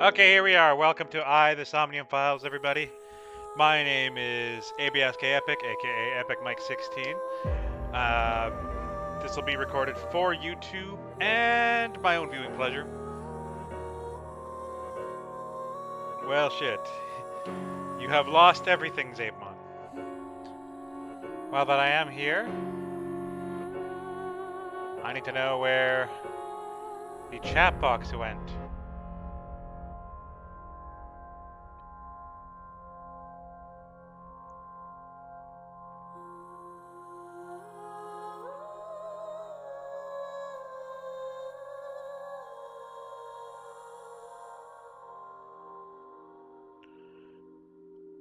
Okay, here we are. Welcome to the Somnium Files, everybody. My name is ABSK Epic, aka Epic Mike 16. This will be recorded for YouTube and my own viewing pleasure. Well, shit. You have lost everything, Zapemon. Well, that I am here, I need to know where the chat box went.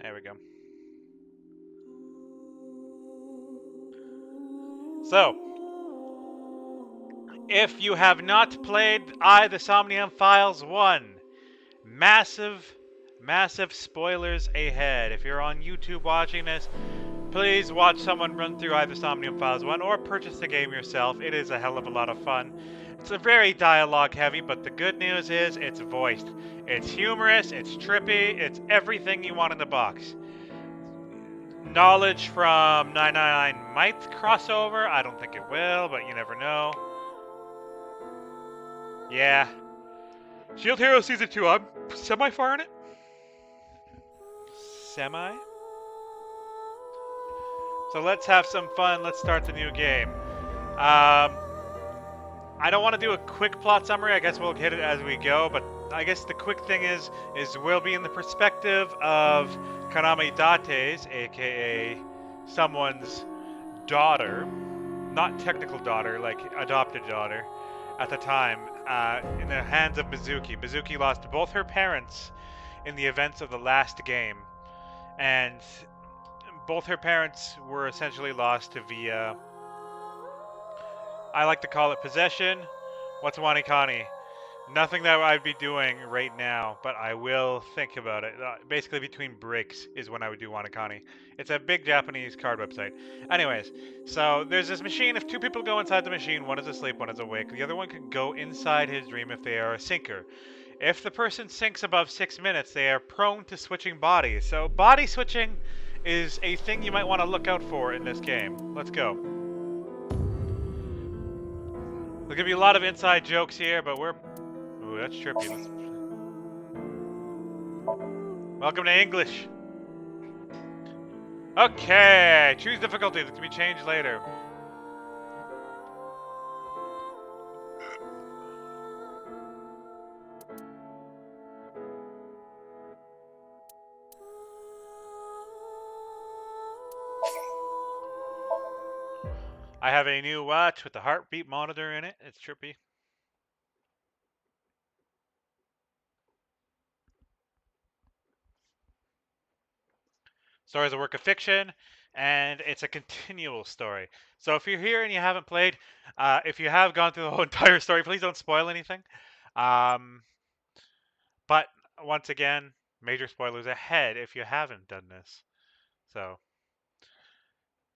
There we go. So, if you have not played the Somnium Files 1, massive spoilers ahead. If you're on YouTube watching this, please watch someone run through either Somnium Files 1 or purchase the game yourself. It is a hell of a lot of fun. It's a very dialogue heavy, but the good news is it's voiced. It's humorous, it's trippy, it's everything you want in the box. Knowledge from 999 might crossover. I don't think it will, but you never know. Yeah. Shield Hero Season 2, I'm semi-far in it. Semi? So let's have some fun. Let's start the new game. I don't want to do a quick plot summary. I guess we'll hit it as we go. But I guess the quick thing is we'll be in the perspective of Kaname Date's, aka someone's daughter, not technical daughter, like adopted daughter, at the time, in the hands of Mizuki. Mizuki lost both her parents in the events of the last game, and both her parents were essentially lost via, I like to call it possession. What's Wanikani? Nothing that I'd be doing right now, but I will think about it. Basically, between breaks is when I would do Wanikani. It's a big Japanese card website. Anyways, so there's this machine. If two people go inside the machine, one is asleep, one is awake. The other one can go inside his dream if they are a sinker. If the person sinks above 6 minutes, they are prone to switching bodies. So body switching is a thing you might want to look out for in this game. Let's go. There's gonna be a lot of inside jokes here, but we're... Ooh, that's trippy. Welcome to English. Okay, choose difficulty. This can be changed later. I have a new watch with the heartbeat monitor in it. It's trippy. Story is a work of fiction, and it's a continual story. So if you're here and you haven't played, if you have gone through the whole entire story, please don't spoil anything. But once again, major spoilers ahead if you haven't done this. So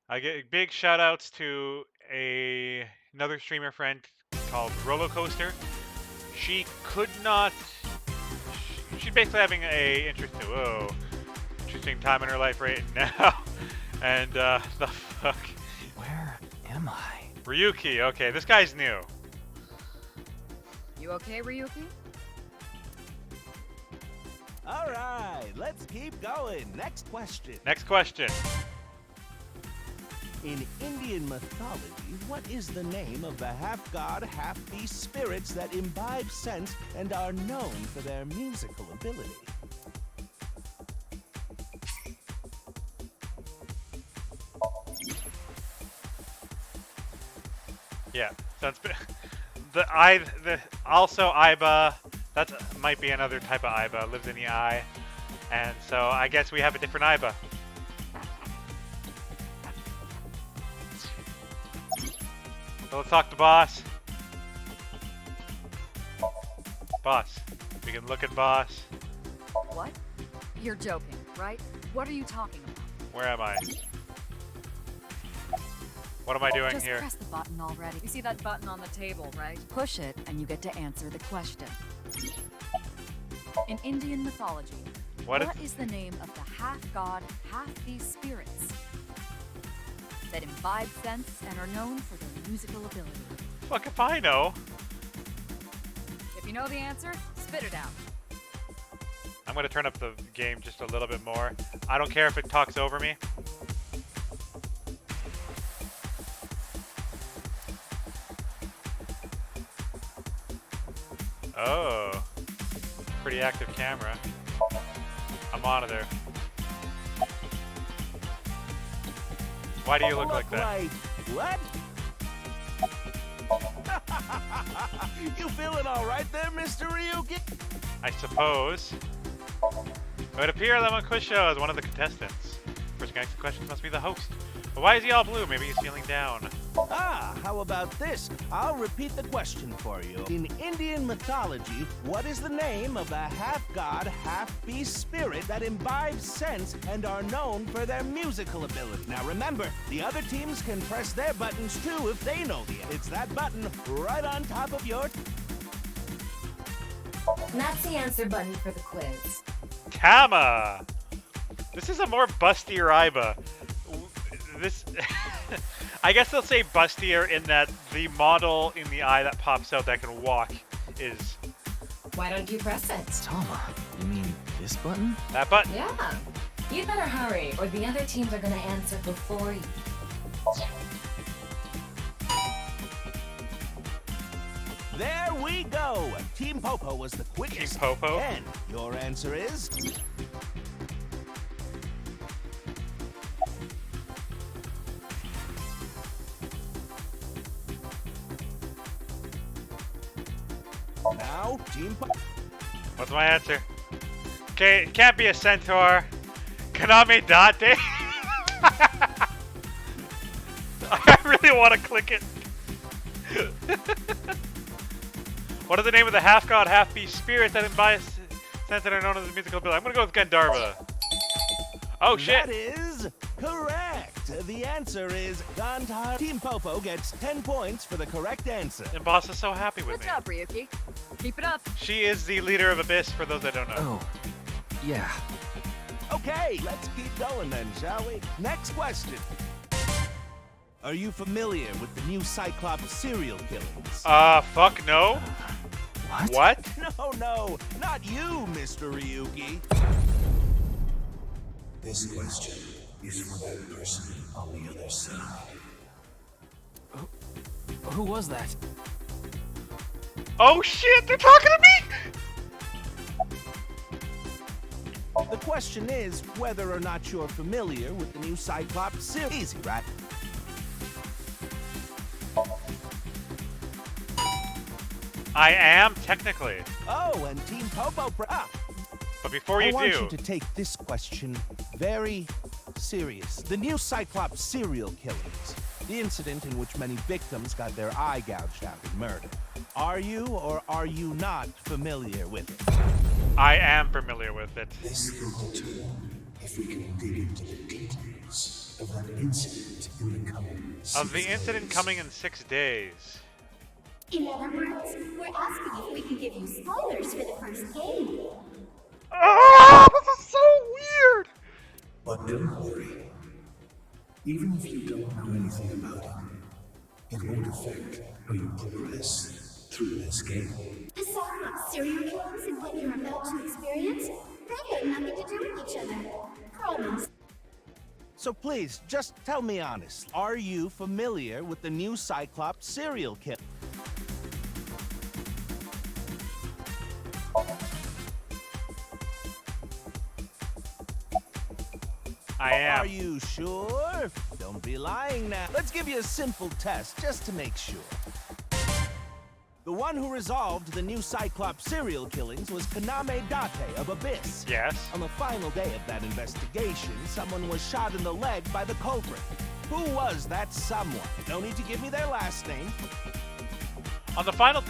I get big shout outs to another streamer friend called Roller Coaster. She could not. She's basically having a interesting time in her life right now. And the fuck. Where am I? Ryuki. Okay, this guy's new. You okay, Ryuki? All right, let's keep going. Next question. Next question. In Indian mythology, what is the name of the half-god, half-beast spirits that imbibe sense and are known for their musical ability? Yeah, sounds good. Also Iba. That might be another type of Iba. Lives in the eye, and so I guess we have a different Iba. So let's talk to boss. Boss. We can look at boss. What? You're joking, right? What are you talking about? Where am I? What am I doing Just here? press the button already. You see that button on the table, right? Push it and you get to answer the question. In Indian mythology, What what is the name of the half-god, half-beast spirits that imbibe sense and are known for their musical ability? Fuck if I know. If you know the answer, spit it out. I'm gonna turn up the game just a little bit more. I don't care if it talks over me. Oh. Pretty active camera. A monitor. Why do you look like that? What? You feeling all right there, Mr. Ryuki? I suppose. It would appear that my quiz show is one of the contestants. First asking questions must be the host. But why is he all blue? Maybe he's feeling down. Ah, how about this? I'll repeat the question for you. In Indian mythology, what is the name of the half-god, half-beast spirit that imbibes sense and are known for their musical ability? Now remember, the other teams can press their buttons too if they know the. It's that button right on top of your. And that's the answer button for the quiz. Tama! This is a more bustier Iba. This... I guess they'll say bustier in that the model in the eye that pops out that can walk is... Why don't you press it? Tama, you mean this button? That button. Yeah. You better hurry, or the other teams are gonna answer before you. There we go! Team Popo was the quickest. Team Popo? And your answer is... Now, Team Popo... What's my answer? Okay, it can't be a centaur. Kaname Date? I really want to click it. What is the name of the half-god, half-beast spirit that imbibes sense and are known as a musical ability? I'm gonna go with Gandharva. Oh shit! That is correct. The answer is Gandharva. Team Popo gets 10 points for the correct answer. And boss is so happy with Good me. job, Ryuki. Keep it up. She is the leader of Abyss, for those that don't know. Oh, yeah. Okay, let's keep going then, shall we? Next question. Are you familiar with the new Cyclops serial killings? Fuck no. What? No, not you, Mr. Ryuki. This question is for that person on the other side. Who was that? Oh shit, they're talking to me! The question is whether or not you're familiar with the new Cyclops series. Easy, right? I am, technically. Oh, and Team Popo... But before you I want do... you to take this question very serious. The new Cyclops serial killings. The incident in which many victims got their eye gouged out and murdered. Are you or are you not familiar with it? I am familiar with it. This will determine if we can dig into the details of that incident in the coming 6 Of the incident days. coming in 6 days. In other words, we're asking if we can give you spoilers for the first game. Oh, this is so weird! But don't worry. Even if you don't know anything about it, it won't affect how you progress through this game. The Somnium serial killings and what you're about to experience, they have nothing to do with each other. Promise. So please, just tell me honestly. Are you familiar with the new Cyclops serial killer? I am. Are you sure? Don't be lying now. Let's give you a simple test just to make sure. The one who resolved the new Cyclops serial killings was Kaname Date of Abyss. Yes. On the final day of that investigation, someone was shot in the leg by the culprit. Who was that someone? No need to give me their last name. On the final...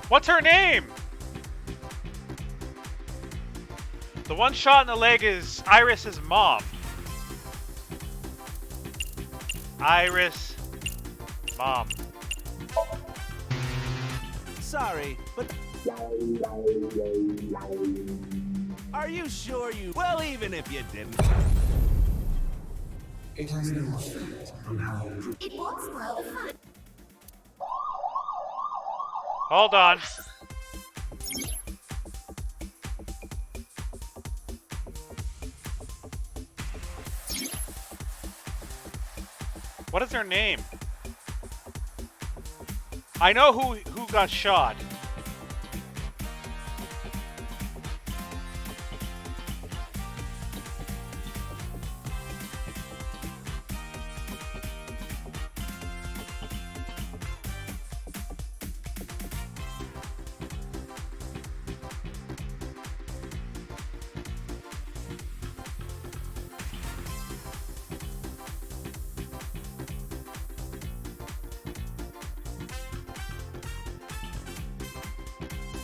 What's her name? The one shot in the leg is Iris's mom. Iris... Mom. sorry, but... Are you sure you... Well, even if you didn't... It has no effect on how you It won't spoil the fun. Hold on. What is their name? I know who got shot.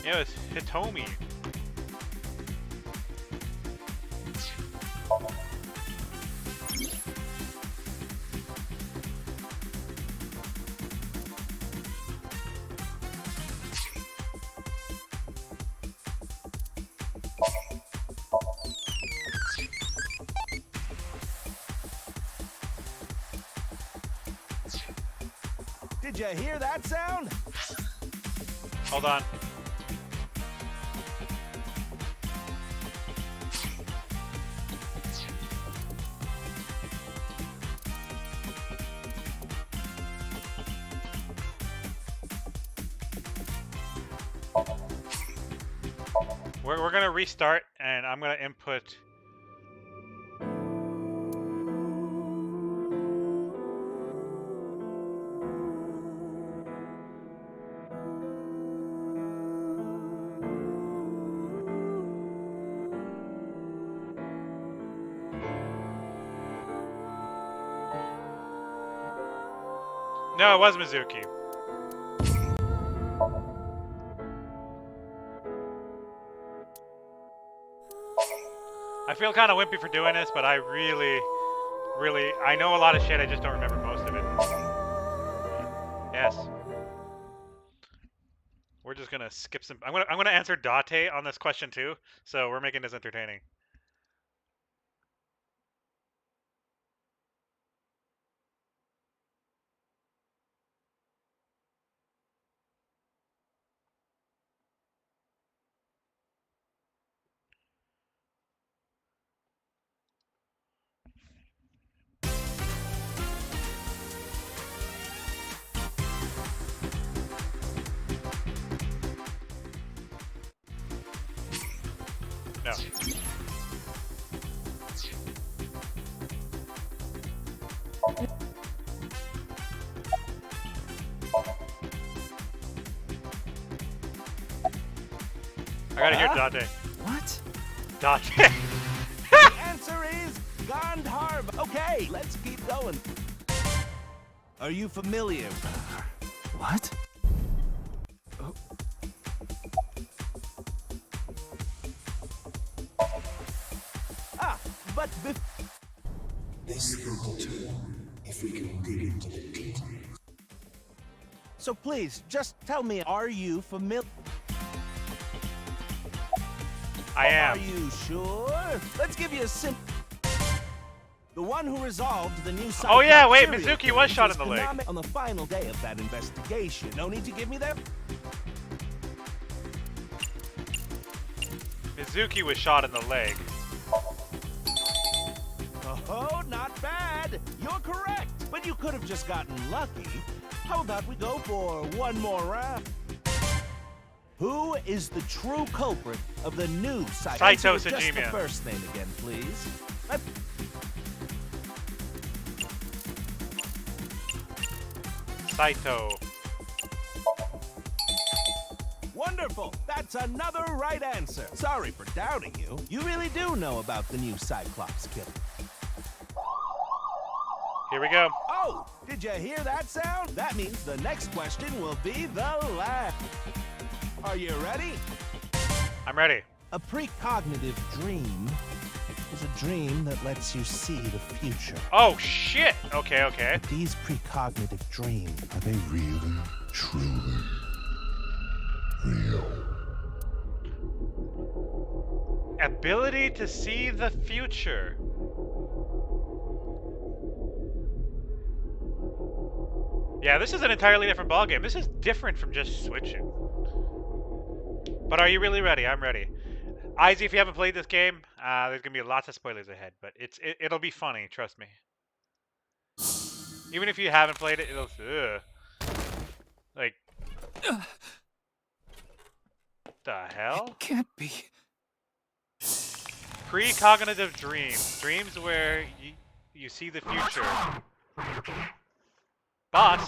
It was Hitomi. Did you hear that sound? Hold on. We're gonna restart, and I'm gonna input. No, it was Mizuki. I feel kind of wimpy for doing this, but I really, I know a lot of shit, I just don't remember most of it. Yes. We're just gonna skip some. I'm gonna answer Date on this question too, so we're making this entertaining. No. I gotta hear Date. What? Date. The answer is Gandharva. Okay, let's keep going. Are you familiar? What? Oh. But This will determine if we can dig into the details. so please, just tell me, are you familiar? I am. Are you sure? Let's give you a simple... The one who resolved the new Oh yeah, wait, serial Mizuki killings was shot in the was leg. Konami on the final day of that investigation. No need to give me that. Mizuki was shot in the leg. Oh, not bad. You're correct. But you could have just gotten lucky. How about we go for one more round? Who is the true culprit of the new Saito? Saito Just the Sejima. first name again, please. Saito. Wonderful. That's another right answer. Sorry for doubting you. You really do know about the new Cyclops killer. Here we go. Oh, did you hear that sound? That means the next question will be the last. Are you ready? I'm ready. A precognitive dream is a dream that lets you see the future. Oh shit. Okay, okay. These precognitive dreams, Are they really, truly ability to see the future. Yeah, this is an entirely different ballgame. This is different from just switching. But are you really ready? I'm ready. Izzy, if you haven't played this game, there's gonna be lots of spoilers ahead, but it'll be funny, trust me. Even if you haven't played it, it'll like the hell? It can't be. Precognitive dreams. Dreams where you see the future. Boss,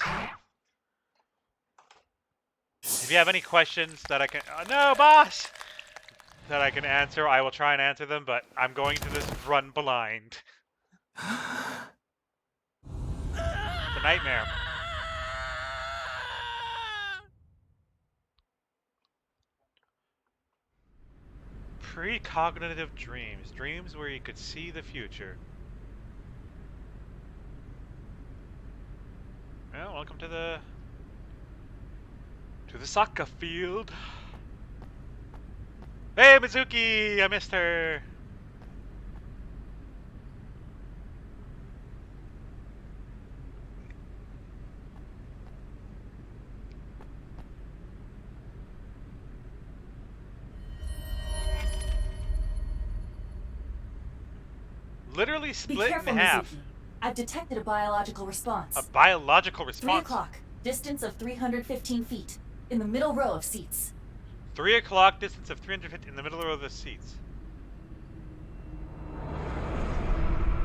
if you have any questions that I can... no, boss! That I can answer, I will try and answer them, but I'm going to this run blind. It's a nightmare. Precognitive dreams. Dreams where you could see the future. Well, welcome to the soccer field. Hey, Mizuki! I missed her. Literally Be split in careful, half. Mizuki. I've detected a biological response. A biological 3 response. o'clock, distance of 315 feet, in the middle row of seats. 3 o'clock, distance of 350 in the middle row of the seats.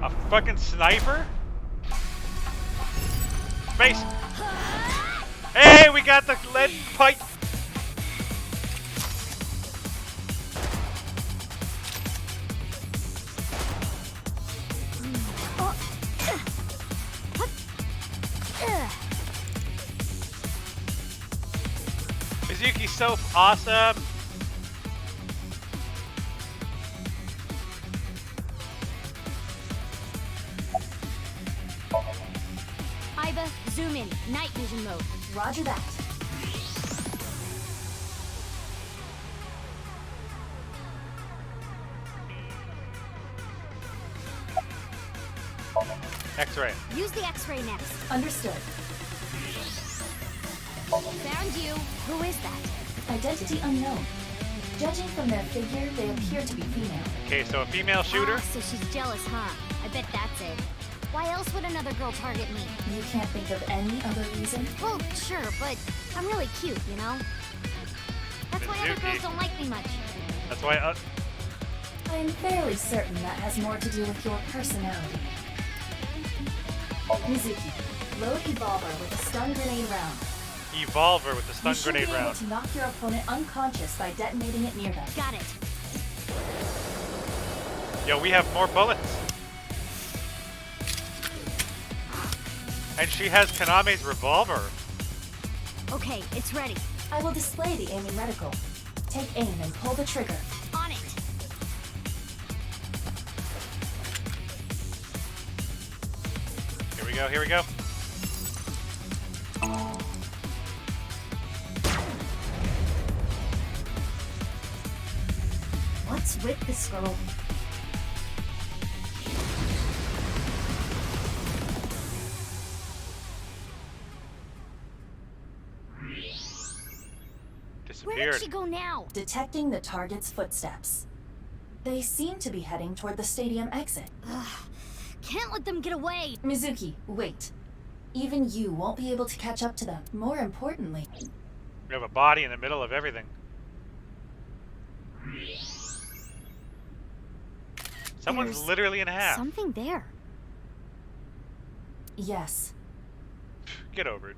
A fucking sniper? Space! Hey, we got the lead pipe! Mizuki's so awesome! Iba, zoom in. Night vision mode. Roger that. X-ray. Use the X-ray next. Understood. Found you. Who is that? Identity unknown. Judging from their figure, they appear to be female. Okay, so a female shooter. Ah, so she's jealous, huh? I bet that's it. Why else would another girl target me? You can't think of any other reason? Well, sure, but I'm really cute, you know? That's why other Mizuki. girls don't like me much. That's why. I'm fairly certain that has more to do with your personality. Mizuki, load Evolver with a stun grenade round. Evolver with the stun You should grenade be able round. to knock your opponent unconscious by detonating it near them. Got it. Yo, we have more bullets. And she has Kaname's revolver. Okay, it's ready. I will display the aiming reticle. Take aim and pull the trigger. On it. Here we go, here we go. What's with this girl? Where did Disappeared. she go now? Detecting the target's footsteps. They seem to be heading toward the stadium exit. Ugh, can't let them get away. Mizuki, wait. Even you won't be able to catch up to them. More importantly, We have a body in the middle of everything. Someone's There's literally in half. Something there. yes. Get over it.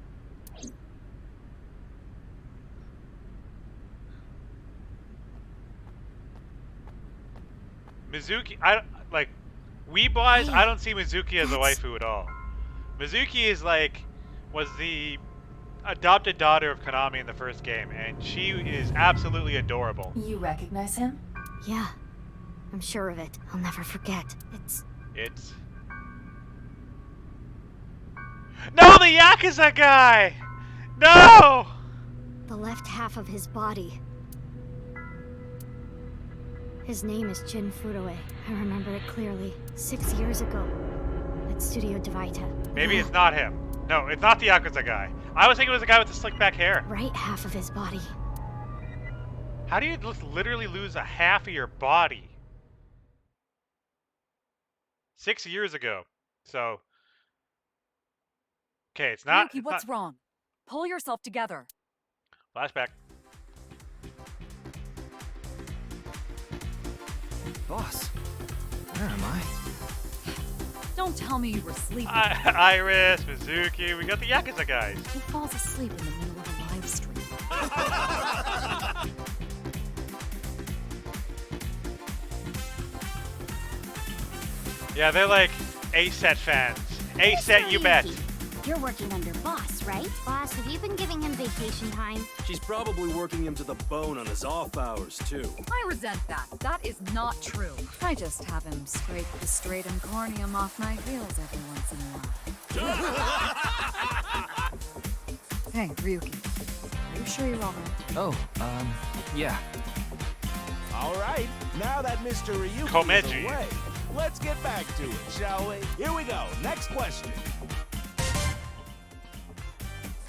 Mizuki, like, Weebwise, I don't see Mizuki as a waifu at all. Mizuki is like, was the adopted daughter of Konami in the first game, and she is absolutely adorable. You recognize him? Yeah, I'm sure of it. I'll never forget. It's... No, the Yakuza guy! No! The left half of his body. His name is Jin Furue. I remember it clearly. 6 years ago. At Studio Devita. Maybe it's not him. No, it's not the Yakuza guy. I was thinking it was the guy with the slick back hair. Right half of his body. How do you literally lose a half of your body? 6 years ago. So, okay, it's not. Ryuki, It's what's not. wrong? Pull yourself together. Flashback. Boss, where am I? Don't tell me you were sleeping. Iris, Mizuki, we got the Yakuza guys. Who falls asleep in the middle of a live stream? Yeah, they're like A-set fans. A-set, you bet. You're working under boss, right? Boss, have you been giving him vacation time? She's probably working him to the bone on his off hours, too. I resent that. That is not true. I just have him scrape the stratum corneum off my heels every once in a while. Hey, Ryuki. Are you sure you're all right? Oh, yeah. All right, now that Mr. Ryuki Komeji. is away, let's get back to it, shall we? Here we go. Next question.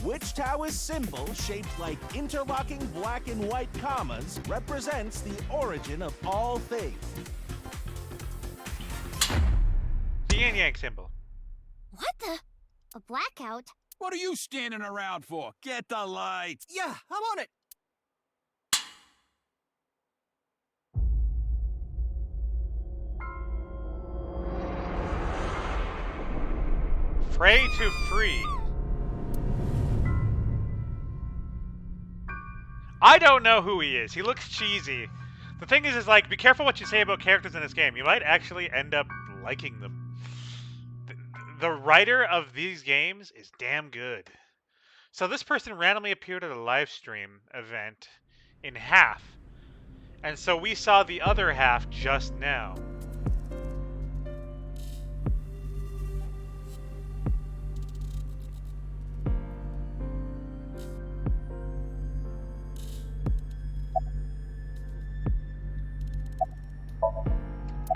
Which Taoist symbol, shaped like interlocking black and white commas, represents the origin of all things? The yin yang symbol. What the? A blackout? What are you standing around for? Get the light. Yeah, I'm on it. Pray to free. I don't know who he is. He looks cheesy. The thing is like, be careful what you say about characters in this game. You might actually end up liking them. The writer of these games is damn good. So this person randomly appeared at a live stream event in half. And so we saw the other half just now.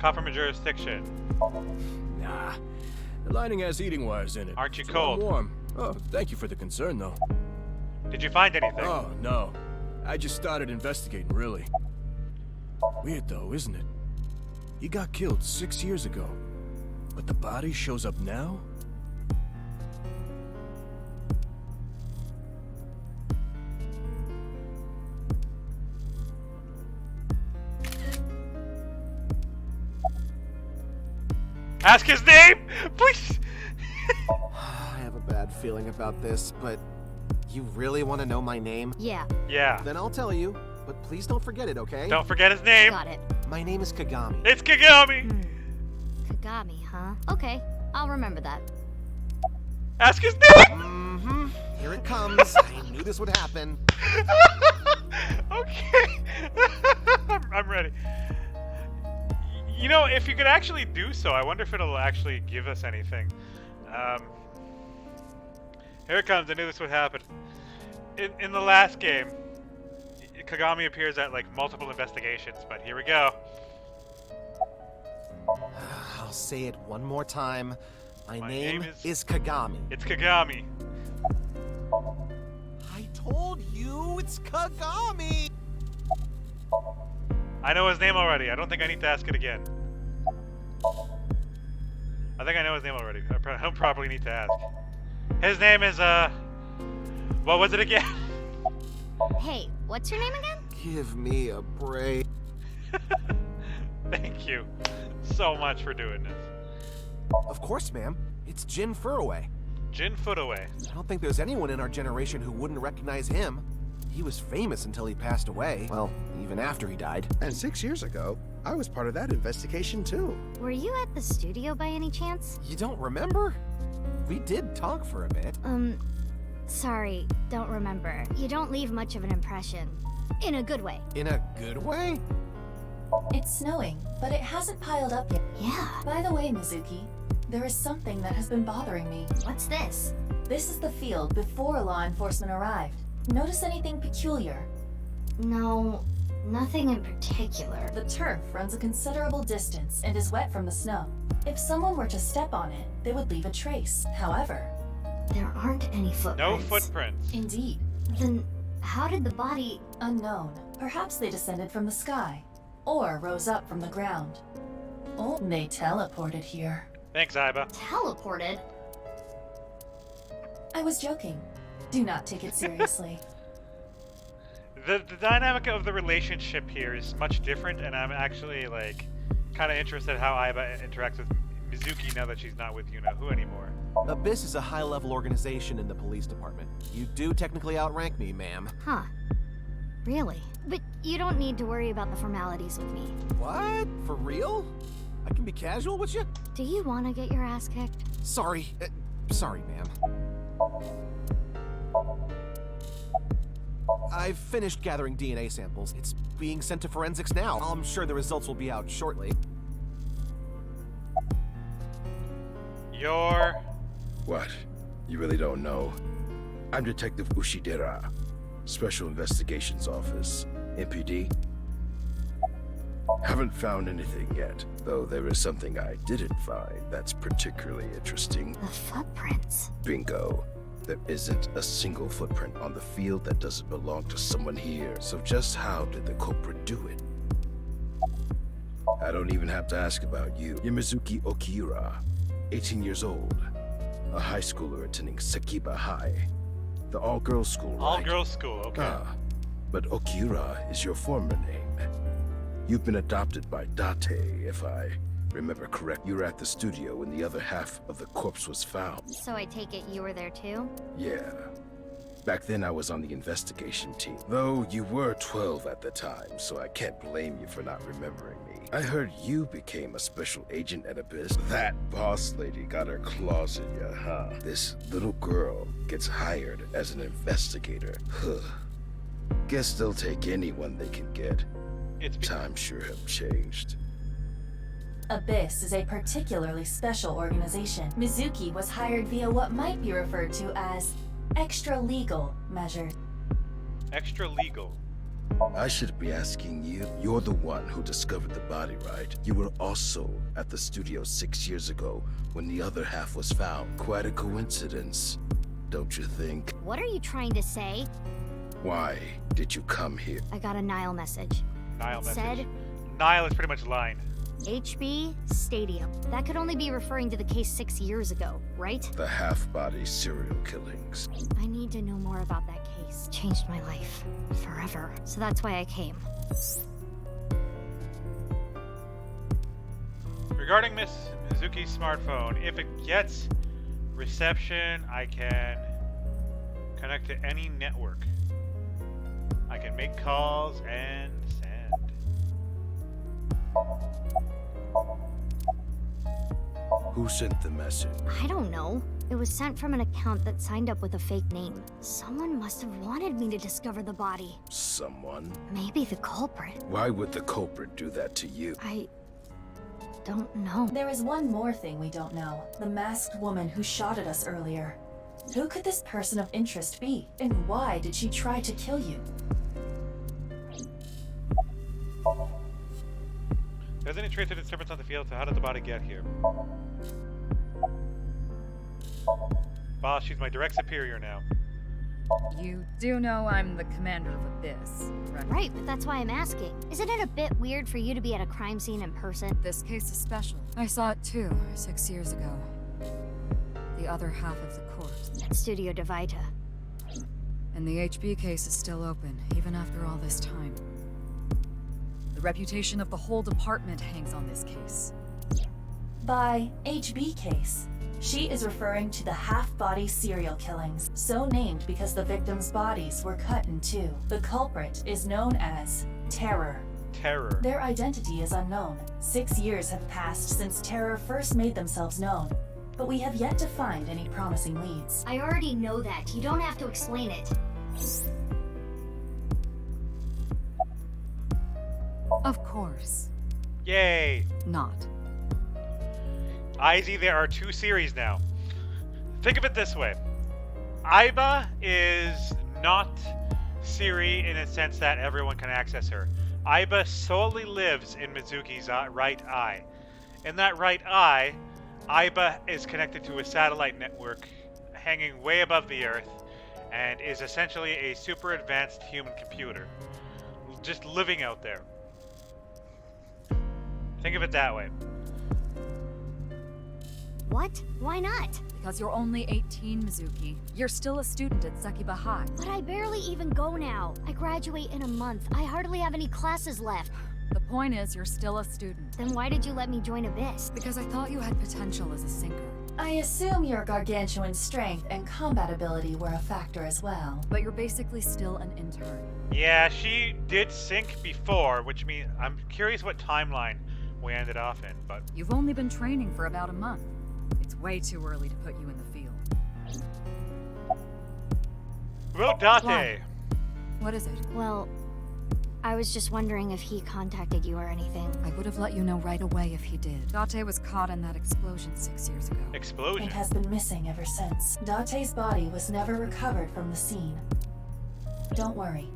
Caught from a jurisdiction. Nah. The lining has heating wires in it. Aren't you so cold? I'm warm. Oh, thank you for the concern, though. Did you find anything? Oh, no. I just started investigating, really. Weird, though, isn't it? He got killed 6 years ago. But the body shows up now? Ask his name, please. I have a bad feeling about this, but you really want to know my name? Yeah, Yeah. Then I'll tell you, but please don't forget it, okay? Don't forget his name. got it. My name is Kagami. It's Kagami. Kagami, huh? Okay, I'll remember that. Ask his name. Mm-hmm. Here it comes. I knew this would happen. Okay. I'm ready. You know, if you could actually do so, I wonder if it'll actually give us anything. Here it comes. I knew this would happen. In the last game, Kagami appears at like multiple investigations, but here we go. I'll say it one more time. My name name is Kagami. It's Kagami. I told you it's Kagami. I know his name already. I don't think I need to ask it again. I think I know his name already. I don't probably need to ask. His name is, what was it again? Hey, what's your name again? Give me a break. Thank you so much for doing this. Of course, ma'am. It's Jin Furue. Jin Footaway. I don't think there's anyone in our generation who wouldn't recognize him. He was famous until he passed away. Well, even after he died. And 6 years ago, I was part of that investigation too. Were you at the studio by any chance? You don't remember? We did talk for a bit. Sorry, don't remember. You don't leave much of an impression. In a good way. In a good way? It's snowing, but it hasn't piled up yet. Yeah. By the way, Mizuki, there is something that has been bothering me. What's this? This is the field before law enforcement arrived. Notice anything peculiar? No, Nothing in particular. The turf runs a considerable distance and is wet from the snow. If someone were to step on it, they would leave a trace. However, There aren't any footprints. No footprints. indeed, Then how did the body... unknown. Perhaps they descended from the sky, or rose up from the ground. Or they teleported here. Thanks, Iba. teleported? I was joking. Do not take it seriously. The dynamic of the relationship here is much different, and I'm actually like kind of interested how Iba interacts with Mizuki now that she's not with you-know-who anymore. Abyss is a high-level organization in the police department. You do technically outrank me, ma'am. Huh. Really? But you don't need to worry about the formalities with me. What? For real? I can be casual with you? Do you want to get your ass kicked? Sorry. Sorry, ma'am. I've finished gathering DNA samples. It's being sent to forensics now. I'm sure the results will be out shortly. Your... What? You really don't know? I'm Detective Ushidera, Special Investigations Office, MPD. Haven't found anything yet, though there is something I didn't find that's particularly interesting. The footprints. Bingo. There isn't a single footprint on the field that doesn't belong to someone here. So just how did the culprit do it? I don't even have to ask about you. Yamizuki Okiura, 18 years old, a high schooler attending Sakiba High, the all-girls school, right? All-girls school, okay. Ah, but Okiura is your former name. You've been adopted by Date, if I remember correct. You were at the studio when the other half of the corpse was found. So I take it you were there too? Yeah. Back then I was on the investigation team. Though you were 12 at the time, so I can't blame you for not remembering me. I heard you became a special agent at Abyss. That boss lady got her claws in you, huh? This little girl gets hired as an investigator. Guess they'll take anyone they can get. Times sure have changed. Abyss is a particularly special organization. Mizuki was hired via what might be referred to as extra-legal measures. Extra-legal? I should be asking you. You're the one who discovered the body, right? You were also at the studio 6 years ago when the other half was found. Quite a coincidence, don't you think? What are you trying to say? Why did you come here? I got a Nile message. Nile It message. said Nile is pretty much lying. HB Stadium. That could only be referring to the case 6 years ago, right? The half-body serial killings. I need to know more about that case. Changed my life. Forever. So that's why I came. Regarding Miss Mizuki's smartphone, if it gets reception, I can connect to any network. I can make calls and send. Who sent the message? I don't know. It was sent from an account that signed up with a fake name. Someone must have wanted me to discover the body. Someone? Maybe the culprit. Why would the culprit do that to you? I don't know. There is one more thing we don't know. The masked woman who shot at us earlier. Who could this person of interest be? And why did she try to kill you? There's any trace of disturbance on the field, so how did the body get here? Boss, she's my direct superior now. You do know I'm the commander of Abyss, right? Right, but that's why I'm asking. Isn't it a bit weird for you to be at a crime scene in person? This case is special. I saw it too, 6 years ago. The other half of the corpse. At Studio Devita. And the HB case is still open, even after all this time. The reputation of the whole department hangs on this case. By HB case, she is referring to the half-body serial killings, so named because the victims' bodies were cut in two. The culprit is known as Terror. Terror. Their identity is unknown. 6 years have passed since Terror first made themselves known, but we have yet to find any promising leads. I already know that. You don't have to explain it. Of course. Yay! Not. Izzy, there are 2 series now. Think of it this way. Aiba is not Siri in a sense that everyone can access her. Aiba solely lives in Mizuki's right eye. In that right eye, Aiba is connected to a satellite network hanging way above the Earth and is essentially a super advanced human computer. Just living out there. Think of it that way. What? Why not? Because you're only 18, Mizuki. You're still a student at Sekiba High. But I barely even go now. I graduate in a month. I hardly have any classes left. The point is, you're still a student. Then why did you let me join Abyss? Because I thought you had potential as a sinker. I assume your gargantuan strength and combat ability were a factor as well. But you're basically still an intern. Yeah, she did sync before, which means I'm curious what timeline we ended off in, but You've only been training for about a month. It's way too early to put you in the field. Rodate! Why? What is it? Well, I was just wondering if he contacted you or anything. I would have let you know right away if he did. Date was caught in that explosion 6 years ago. Explosion. It has been missing ever since. Date's body was never recovered from the scene. Don't worry.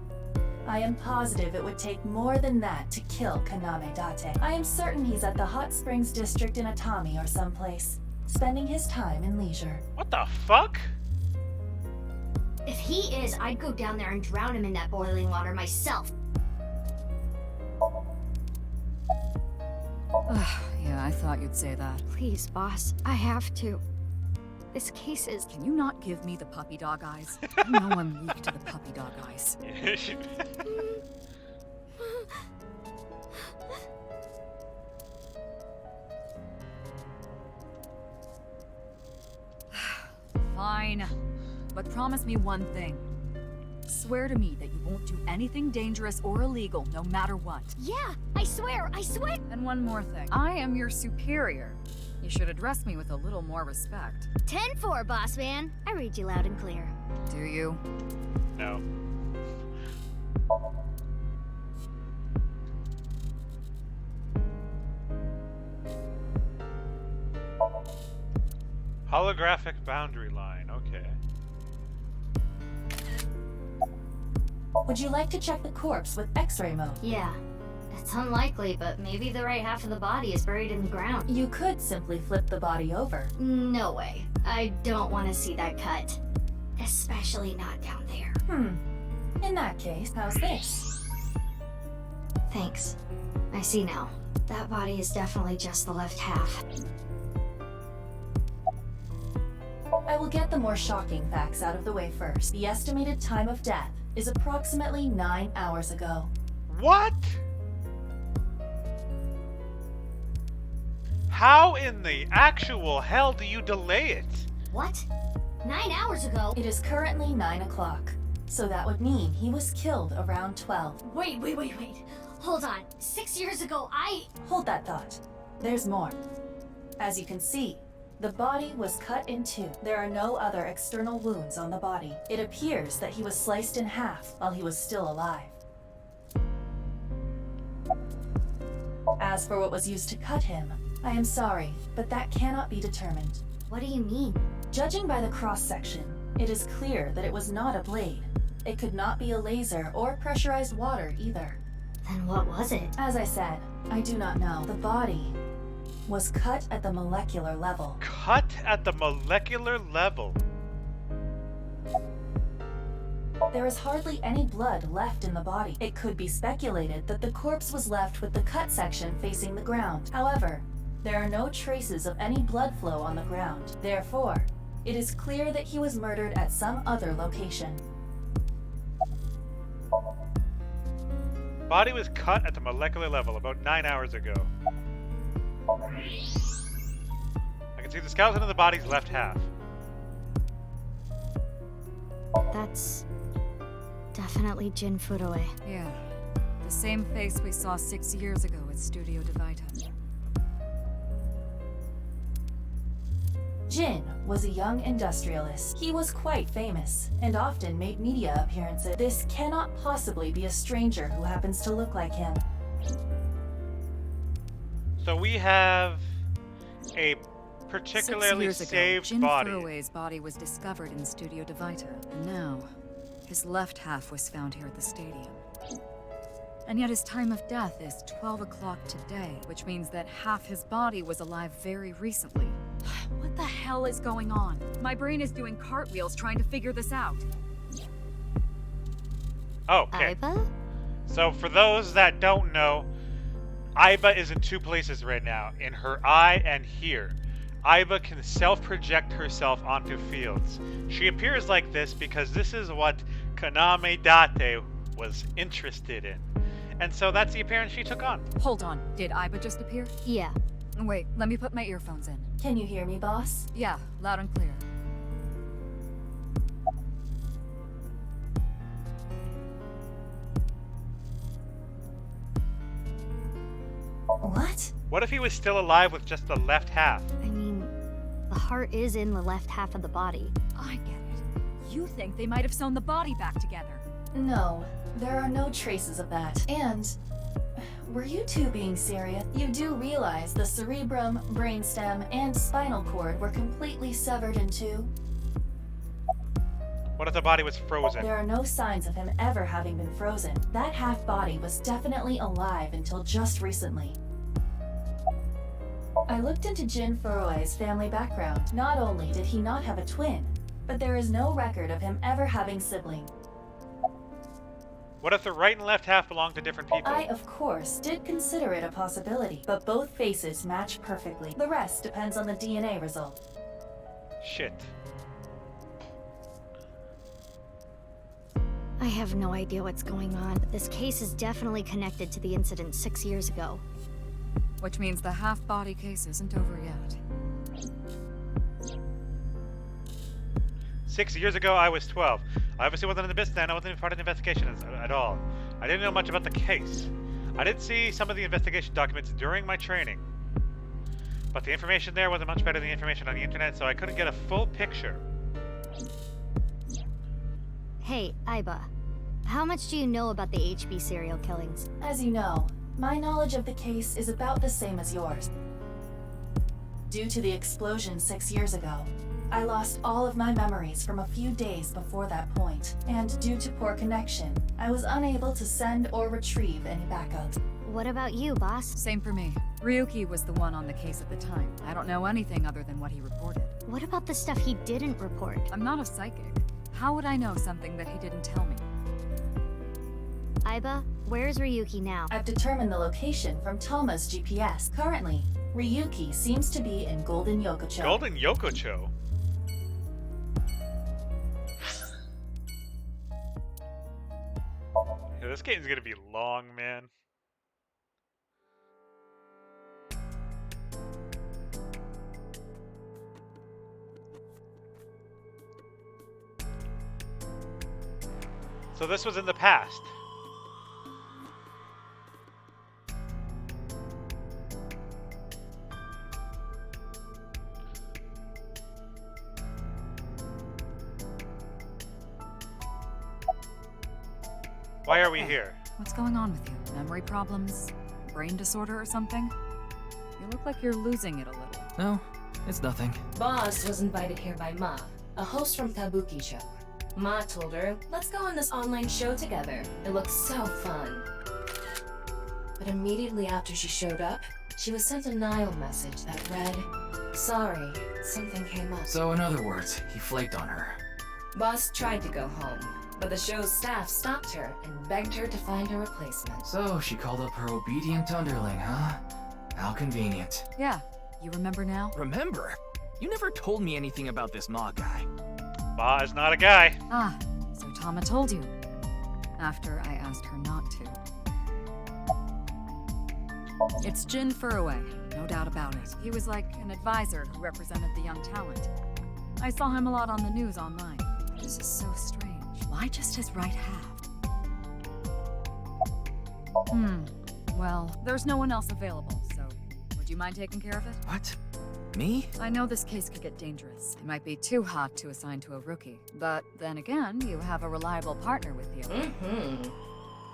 I am positive it would take more than that to kill Kaname Date. I am certain he's at the Hot Springs district in Atami or someplace, spending his time in leisure. What the fuck? If he is, I'd go down there and drown him in that boiling water myself. Yeah, I thought you'd say that. Please, boss. I have to. This case is... Can you not give me the puppy dog eyes? You know I'm weak to the puppy dog eyes. Fine. But promise me one thing. Swear to me that you won't do anything dangerous or illegal, no matter what. Yeah, I swear, I swear! And one more thing. I am your superior. You should address me with a little more respect. 10-4, boss man. I read you loud and clear. Do you? No. Holographic boundary line, okay. Would you like to check the corpse with X-ray mode? Yeah. It's unlikely, but maybe the right half of the body is buried in the ground. You could simply flip the body over. No way. I don't want to see that cut. Especially not down there. In that case, how's this? Thanks. I see now. That body is definitely just the left half. I will get the more shocking facts out of the way first. The estimated time of death is approximately 9 hours ago. What? How in the actual hell do you delay it? What? 9 hours ago? It is currently 9 o'clock, so that would mean he was killed around 12. Wait. Hold on. 6 years ago, Hold that thought. There's more. As you can see, the body was cut in two. There are no other external wounds on the body. It appears that he was sliced in half while he was still alive. As for what was used to cut him, I am sorry, but that cannot be determined. What do you mean? Judging by the cross-section, it is clear that it was not a blade. It could not be a laser or pressurized water either. Then what was it? As I said, I do not know. The body was cut at the molecular level. Cut at the molecular level. There is hardly any blood left in the body. It could be speculated that the corpse was left with the cut section facing the ground. However, there are no traces of any blood flow on the ground. Therefore, it is clear that he was murdered at some other location. Body was cut at the molecular level about 9 hours ago. I can see the skeleton of the body's left half. That's definitely Jin Furue. Yeah. The same face we saw 6 years ago at Studio Divita. Jin was a young industrialist. He was quite famous and often made media appearances. This cannot possibly be a stranger who happens to look like him. So we have a 6 particularly years ago, saved Jin body. Furue's body was discovered in Studio Divita. And now, his left half was found here at the stadium. And yet his time of death is 12 o'clock today, which means that half his body was alive very recently. What the hell is going on? My brain is doing cartwheels trying to figure this out. Okay. Aiba? So for those that don't know, Aiba is in two places right now, in her eye and here. Aiba can self-project herself onto fields. She appears like this because this is what Kaname Date was interested in. And so that's the appearance she took on. Hold on, did Aiba just appear? Yeah. Wait, let me put my earphones in. Can you hear me, boss? Yeah, loud and clear. What? What if he was still alive with just the left half? I mean, the heart is in the left half of the body. I get it. You think they might have sewn the body back together? No, there are no traces of that. And were you two being serious? You do realize the cerebrum, brainstem, and spinal cord were completely severed in two? What if the body was frozen? There are no signs of him ever having been frozen. That half body was definitely alive until just recently. I looked into Jin Furui's family background. Not only did he not have a twin, but there is no record of him ever having siblings. What if the right and left half belong to different people? I, of course, did consider it a possibility, but both faces match perfectly. The rest depends on the DNA result. Shit. I have no idea what's going on, but this case is definitely connected to the incident 6 years ago. Which means the half-body case isn't over yet. 6 years ago, I was 12. I obviously wasn't in the business then. I wasn't even part of the investigation at all. I didn't know much about the case. I did see some of the investigation documents during my training. But the information there wasn't much better than the information on the internet, so I couldn't get a full picture. Hey, Aiba. How much do you know about the HB serial killings? As you know, my knowledge of the case is about the same as yours. Due to the explosion 6 years ago, I lost all of my memories from a few days before that point, and due to poor connection, I was unable to send or retrieve any backups. What about you, boss? Same for me. Ryuki was the one on the case at the time. I don't know anything other than what he reported. What about the stuff he didn't report? I'm not a psychic. How would I know something that he didn't tell me? Aiba, where's Ryuki now? I've determined the location from Toma's GPS. Currently, Ryuki seems to be in Golden Yokocho. Golden Yokocho? Yeah, this game's gonna be long, man. So this was in the past. Why are we here? What's going on with you? Memory problems? Brain disorder or something? You look like you're losing it a little. No, it's nothing. Boss was invited here by Ma, a host from Kabuki show. Ma told her, let's go on this online show together. It looks so fun. But immediately after she showed up, she was sent a Nile message that read, sorry, something came up. So in other words, he flaked on her. Boss tried to go home, but the show's staff stopped her and begged her to find a replacement. So she called up her obedient underling, huh? How convenient. Yeah, you remember now? Remember? You never told me anything about this Ma guy. Ma is not a guy. Ah, so Tama told you. After I asked her not to. It's Jin Furue, no doubt about it. He was like an advisor who represented the young talent. I saw him a lot on the news online. This is so strange. Why just his right half? Well, there's no one else available, so would you mind taking care of it? What? Me? I know this case could get dangerous. It might be too hot to assign to a rookie. But then again, you have a reliable partner with you.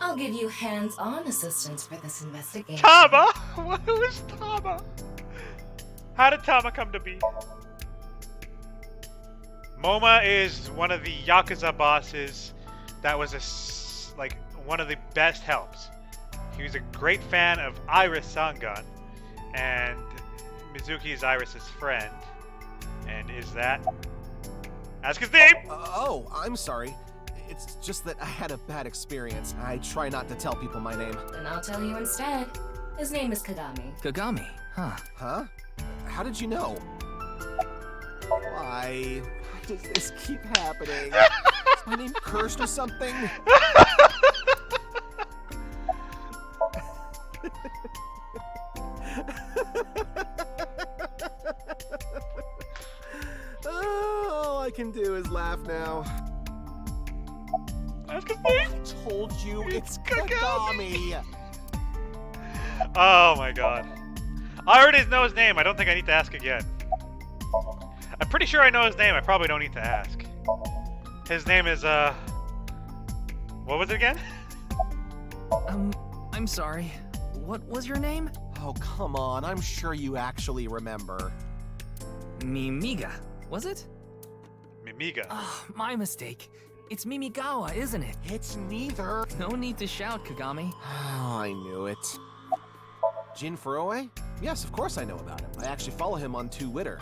I'll give you hands-on assistance for this investigation. Tama? Who is Tama? How did Tama come to be? Moma is one of the Yakuza bosses that was like one of the best helps. he was a great fan of Iris Sangan, and Mizuki is Iris's friend. And is that? Ask his name! Oh, I'm sorry. It's just that I had a bad experience. I try not to tell people my name. And I'll tell you instead. His name is Kagami. Kagami, huh? Huh? How did you know? Why does this keep happening? Is my name cursed or something? All I can do is laugh now. Ask his name! I told you it's Kagami. Oh my god. I already know his name. I don't think I need to ask again. I'm pretty sure I know his name. I probably don't need to ask. His name is, what was it again? I'm sorry. What was your name? Oh, come on. I'm sure you actually remember. Mimiga, was it? Mimiga. Oh, my mistake. It's Mimigawa, isn't it? It's neither. No need to shout, Kagami. Oh, I knew it. Jin Furue? Yes, of course I know about him. I actually follow him on Twitter.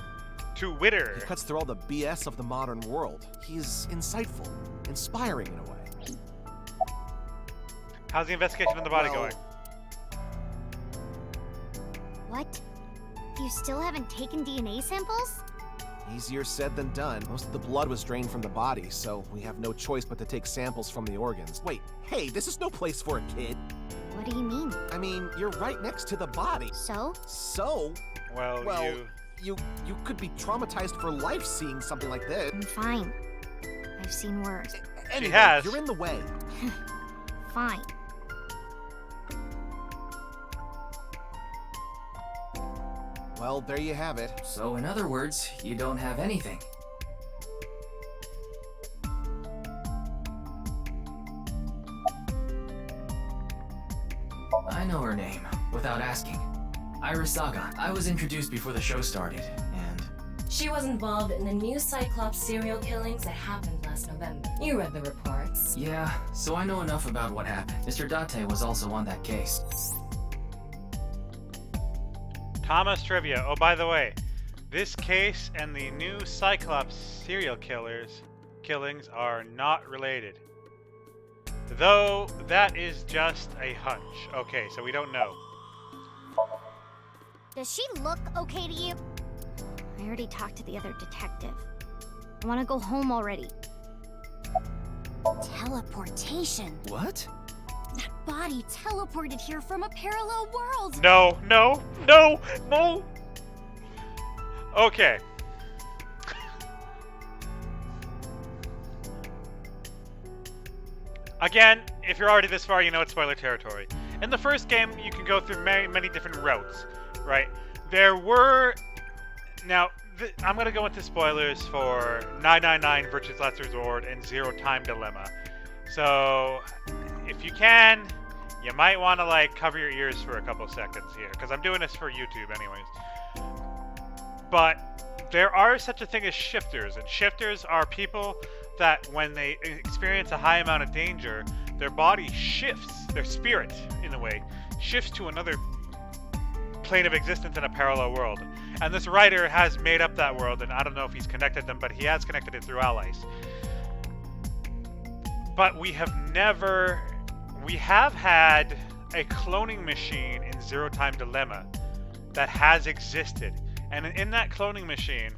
Twitter. He cuts through all the BS of the modern world. He's insightful, inspiring in a way. How's the investigation of the body going? What? You still haven't taken DNA samples? Easier said than done. Most of the blood was drained from the body, so we have no choice but to take samples from the organs. Wait, hey, this is no place for a kid. What do you mean? I mean, you're right next to the body. So? So? Well, you could be traumatized for life seeing something like this. I'm fine. I've seen worse. Anyway, has. You're in the way. Fine. Well, there you have it. So in other words, you don't have anything. I know her name, without asking. Iris Saga. I was introduced before the show started, and... She was involved in the new Cyclops serial killings that happened last November. You read the reports. Yeah, so I know enough about what happened. Mr. Date was also on that case. Thomas Trivia. Oh, by the way, this case and the new Cyclops serial killings are not related. Though, that is just a hunch. Okay, so we don't know. Does she look okay to you? I already talked to the other detective. I want to go home already. Teleportation. What? That body teleported here from a parallel world. No, no, no, no. Okay. Again, if you're already this far, you know it's spoiler territory. In the first game, you can go through many different routes, right? There were... Now, I'm going to go into spoilers for 999 Virtue's Last Resort and Zero Time Dilemma. So, if you can, you might want to, like, cover your ears for a couple seconds here, because I'm doing this for YouTube anyways. But there are such a thing as shifters, and shifters are people that when they experience a high amount of danger, their body shifts, their spirit, in a way, shifts to another plane of existence in a parallel world. And this writer has made up that world, and I don't know if he's connected them, but he has connected it through allies. But we have had a cloning machine in Zero Time Dilemma that has existed. And in that cloning machine,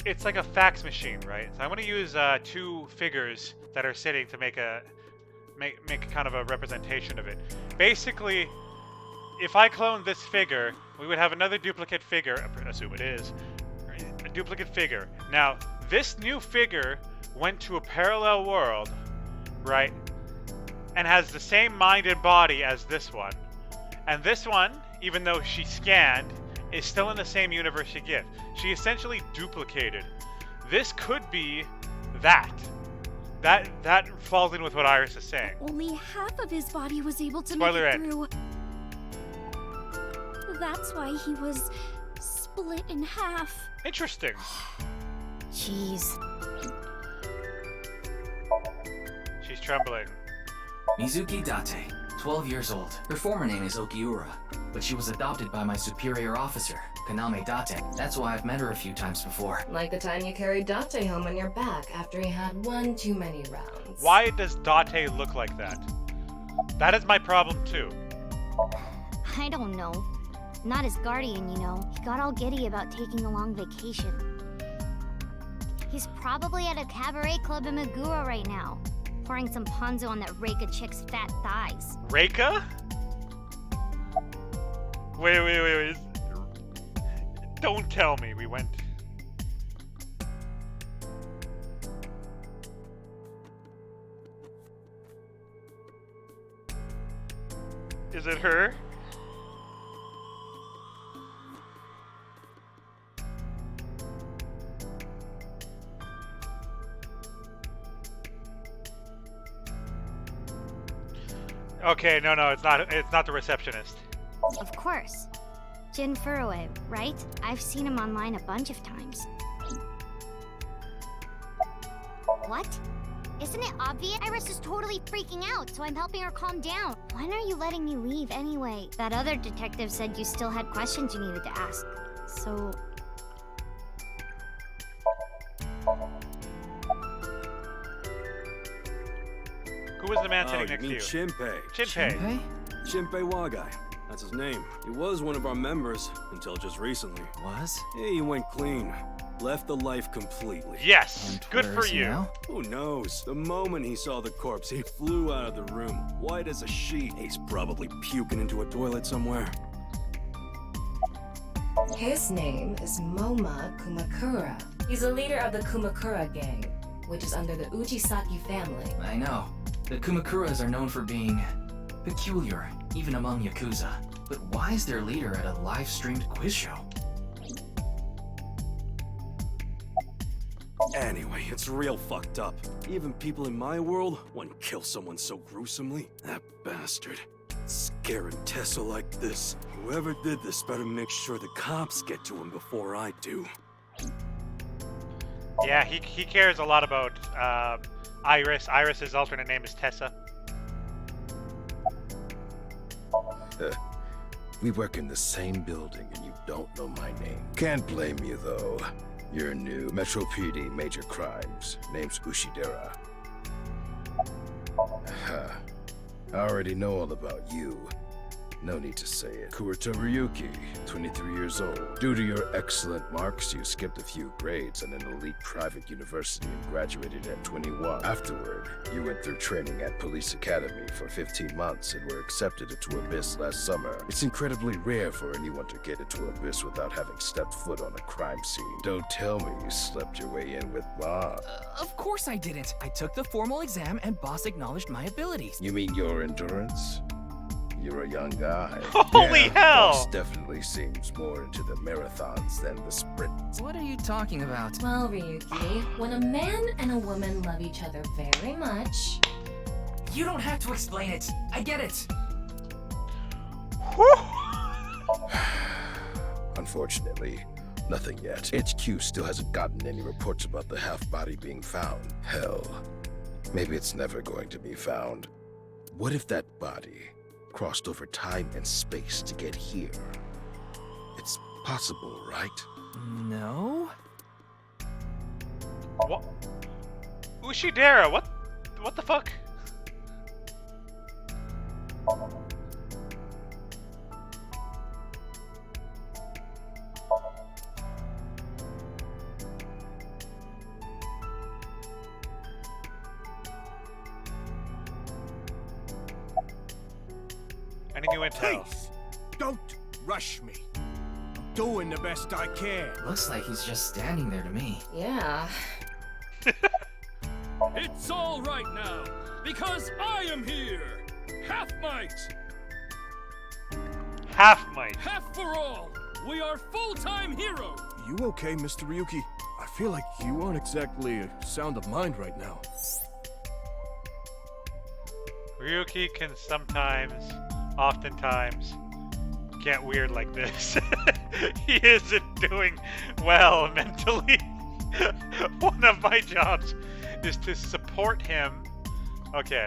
it's like a fax machine, right? So I'm going to use two figures that are sitting to make a kind of a representation of it. Basically, if I clone this figure, we would have another duplicate figure, I assume it is, a duplicate figure. Now, this new figure went to a parallel world, right? And has the same mind and body as this one. And this one, even though she scanned, is still in the same universe she gave. She essentially duplicated. This could be that. That falls in with what Iris is saying. Only half of his body was able to Spoiler make it end. through. That's why he was split in half. Interesting. Jeez. She's trembling. Mizuki Date. 12 years old. Her former name is Okiura, but she was adopted by my superior officer, Kaname Date. That's why I've met her a few times before. Like the time you carried Date home on your back after he had one too many rounds. Why does Date look like that? That is my problem too. I don't know. Not his guardian, you know. He got all giddy about taking a long vacation. He's probably at a cabaret club in Meguro right now, pouring some ponzu on that Reika chick's fat thighs. Reika? Wait. Don't tell me we went... Is it her? Okay, no, it's not the receptionist. Of course. Jin Furue, right? I've seen him online a bunch of times. What? Isn't it obvious? Iris is totally freaking out, so I'm helping her calm down. When are you letting me leave anyway? That other detective said you still had questions you needed to ask. So... Who was the man sitting next to you? Shinpei. Shinpei. Shinpei Wagai. That's his name. He was one of our members until just recently. Was? Yeah, he went clean. Left the life completely. Yes! And Good where for is he you. now? Who knows? The moment he saw the corpse, he flew out of the room, white as a sheet. He's probably puking into a toilet somewhere. His name is Moma Kumakura. He's a leader of the Kumakura gang, which is under the Ujisaki family. I know. The Kumakuras are known for being peculiar, even among Yakuza. But why is their leader at a live-streamed quiz show? Anyway, it's real fucked up. Even people in my world wouldn't kill someone so gruesomely. That bastard. Scaring Tessa like this. Whoever did this better make sure the cops get to him before I do. Yeah, he cares a lot about Iris. Iris's alternate name is Tessa. We work in the same building and you don't know my name. Can't blame you though. You're new. Metro PD, major crimes. Name's Ushidera. I already know all about you. No need to say it. Kurito Ryuki, 23 years old. Due to your excellent marks, you skipped a few grades in an elite private university and graduated at 21. Afterward, you went through training at Police Academy for 15 months and were accepted into Abyss last summer. It's incredibly rare for anyone to get into Abyss without having stepped foot on a crime scene. Don't tell me you slept your way in with Bob. Of course I didn't. I took the formal exam and boss acknowledged my abilities. You mean your endurance? You're a young guy. Holy hell! Boss definitely seems more into the marathons than the sprints. What are you talking about? Well, Ryuki, when a man and a woman love each other very much... You don't have to explain it. I get it. Unfortunately, nothing yet. HQ still hasn't gotten any reports about the half-body being found. Hell, maybe it's never going to be found. What if that body crossed over time and space to get here? It's possible, right? No? What? Ushidera, what the fuck? Any new intel? Please, don't rush me. I'm doing the best I can. Looks like he's just standing there to me. Yeah. It's all right now, because I am here! Half might! Half might. Half for all! We are full-time heroes! You okay, Mr. Ryuki? I feel like you aren't exactly sound of mind right now. Ryuki can sometimes, oftentimes, get weird like this. He isn't doing well mentally. One of my jobs is to support him. Okay.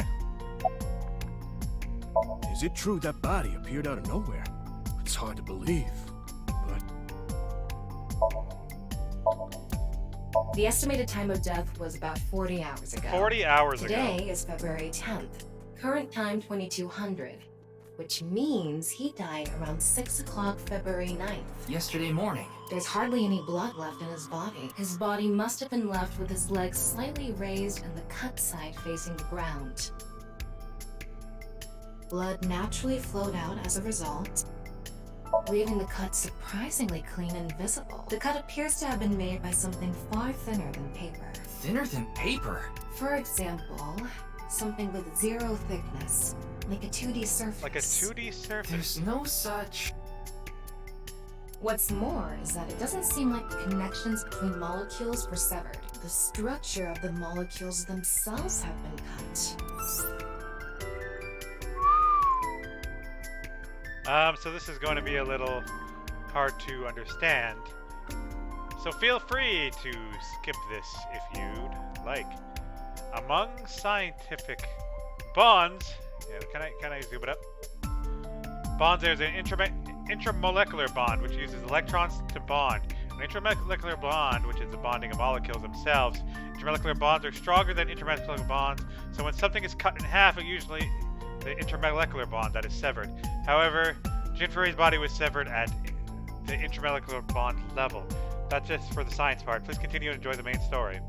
Is it true that body appeared out of nowhere? It's hard to believe, but... The estimated time of death was about 40 hours ago. 40 hours ago. Today is February 10th. Current time 2200, which means he died around 6 o'clock February 9th. Yesterday morning. There's hardly any blood left in his body. His body must have been left with his legs slightly raised and the cut side facing the ground. Blood naturally flowed out as a result, leaving the cut surprisingly clean and visible. The cut appears to have been made by something far thinner than paper. Thinner than paper? For example, something with zero thickness, like a 2D surface. Like a 2D surface? There's no such... What's more is that it doesn't seem like the connections between molecules were severed. The structure of the molecules themselves have been cut. So this is going to be a little hard to understand. So feel free to skip this if you'd like. Among scientific bonds, yeah, can I zoom it up? Bonds, there's an intramolecular bond, which uses electrons to bond. An intramolecular bond, which is the bonding of molecules themselves. Intramolecular bonds are stronger than intramolecular bonds, so when something is cut in half, it usually the intramolecular bond that is severed. However, Jin Furuy's body was severed at the intramolecular bond level. That's just for the science part. Please continue to enjoy the main story.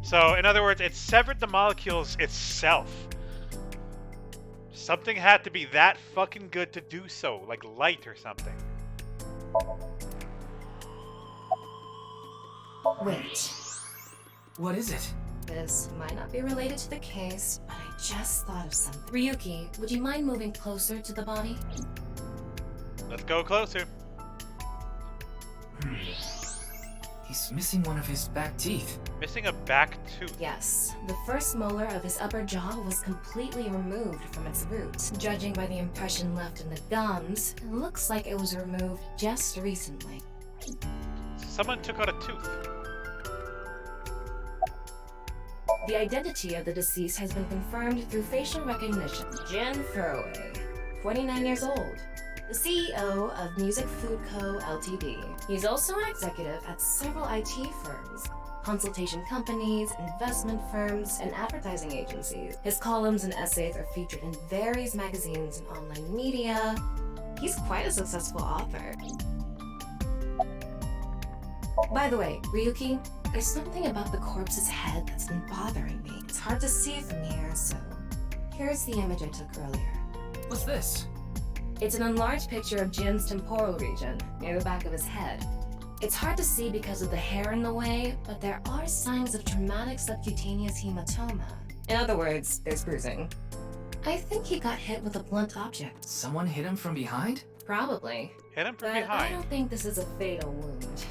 So, in other words, it severed the molecules itself. Something had to be that fucking good to do so, like light or something. Wait. What is it? This might not be related to the case, but I just thought of something. Ryuki, would you mind moving closer to the body? Let's go closer. He's missing one of his back teeth. Missing a back tooth? Yes. The first molar of his upper jaw was completely removed from its roots. Judging by the impression left in the gums, it looks like it was removed just recently. Someone took out a tooth. The identity of the deceased has been confirmed through facial recognition. Jin Furui, 29 years old, the CEO of Music Food Co. Ltd. He's also an executive at several IT firms, consultation companies, investment firms, and advertising agencies. His columns and essays are featured in various magazines and online media. He's quite a successful author. By the way, Ryuki, there's something about the corpse's head that's been bothering me. It's hard to see from here, so here's the image I took earlier. What's this? It's an enlarged picture of Jin's temporal region, near the back of his head. It's hard to see because of the hair in the way, but there are signs of traumatic subcutaneous hematoma. In other words, there's bruising. I think he got hit with a blunt object. Someone hit him from behind? Probably. Hit him from But behind. I don't think this is a fatal wound.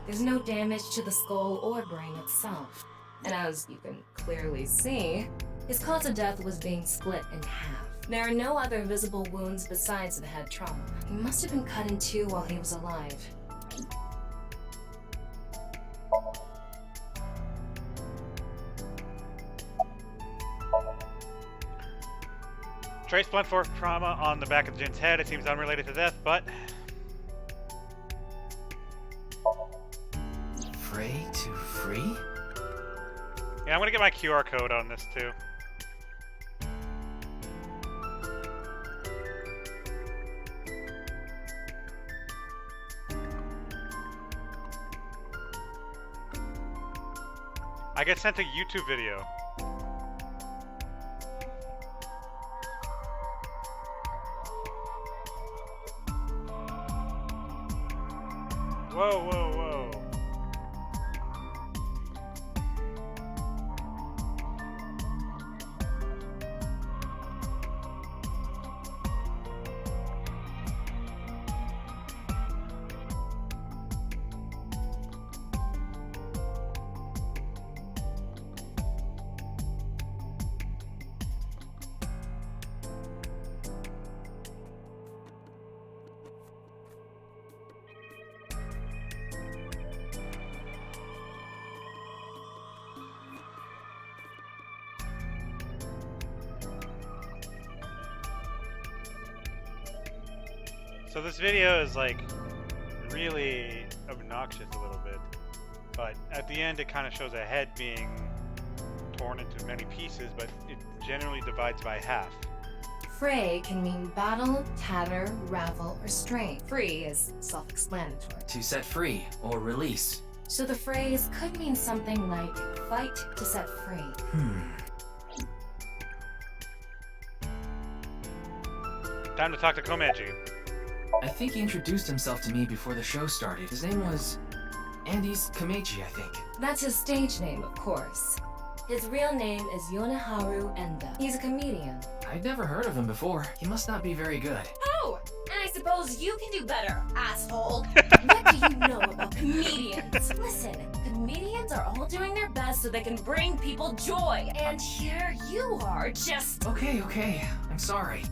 There's no damage to the skull or brain itself. And as you can clearly see, his cause of death was being split in half. There are no other visible wounds besides the head trauma. He must have been cut in two while he was alive. Trace blunt force trauma on the back of Jin's head. It seems unrelated to death, but... Fray to free? Yeah, I'm gonna get my QR code on this too. I get sent a YouTube video. Whoa, whoa, whoa. So this video is like really obnoxious a little bit, but at the end it kind of shows a head being torn into many pieces, but it generally divides by half. Fray can mean battle, tatter, ravel, or strain. Free is self-explanatory. To set free or release. So the phrase could mean something like fight to set free. Time to talk to Komeiji. I think he introduced himself to me before the show started. His name was Andy's Komeiji, I think. That's his stage name, of course. His real name is Yoneharu Enda. He's a comedian. I'd never heard of him before. He must not be very good. Oh, and I suppose you can do better, asshole. What do you know about comedians? Listen, comedians are all doing their best so they can bring people joy. And here you are, just... Okay. I'm sorry.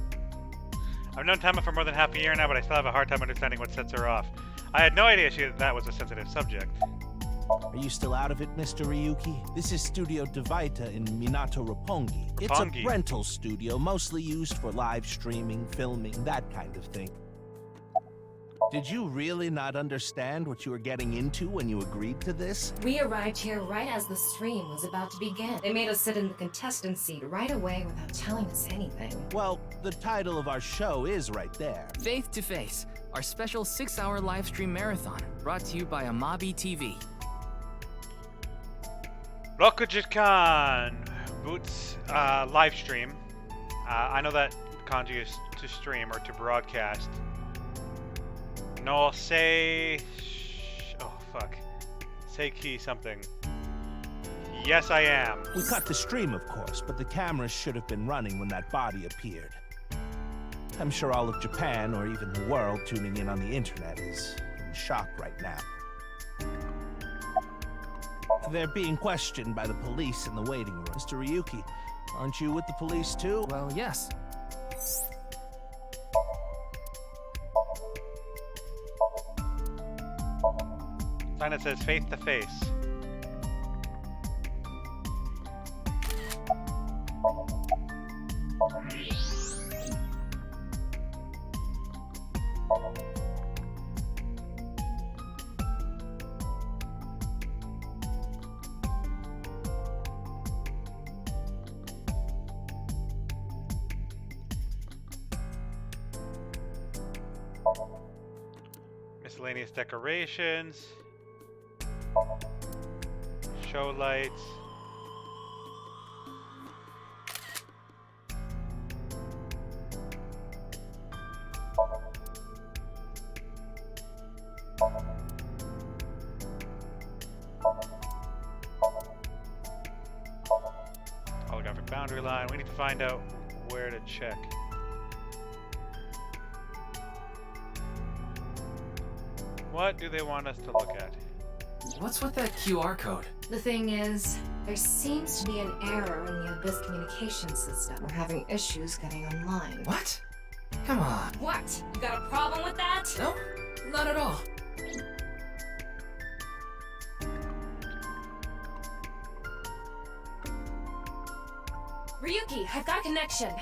I've known Tama for more than half a year now, but I still have a hard time understanding what sets her off. I had no idea that was a sensitive subject. Are you still out of it, Mr. Ryuki? This is Studio Devaita in Minato Roppongi. It's a rental studio mostly used for live streaming, filming, that kind of thing. Did you really not understand what you were getting into when you agreed to this? We arrived here right as the stream was about to begin. They made us sit in the contestant seat right away without telling us anything. Well, the title of our show is right there. Faith to Face, our special 6-hour live stream marathon, brought to you by Amabi TV. Rokujikan Boots live stream. I know that kanji is to stream or to broadcast. No, say... Oh, fuck. Seiki something. Yes, I am. We cut the stream, of course, but the cameras should have been running when that body appeared. I'm sure all of Japan, or even the world tuning in on the internet, is in shock right now. They're being questioned by the police in the waiting room. Mr. Ryuki, aren't you with the police too? Well, yes. Sign that says Faith to Face. Miscellaneous decorations. Show lights. Holographic boundary line. We need to find out where to check. What do they want us to look at? What's with that QR code? The thing is, there seems to be an error in the Abyss communication system. We're having issues getting online. What? Come on. What? You got a problem with that? No, not at all. Ryuki, I've got a connection.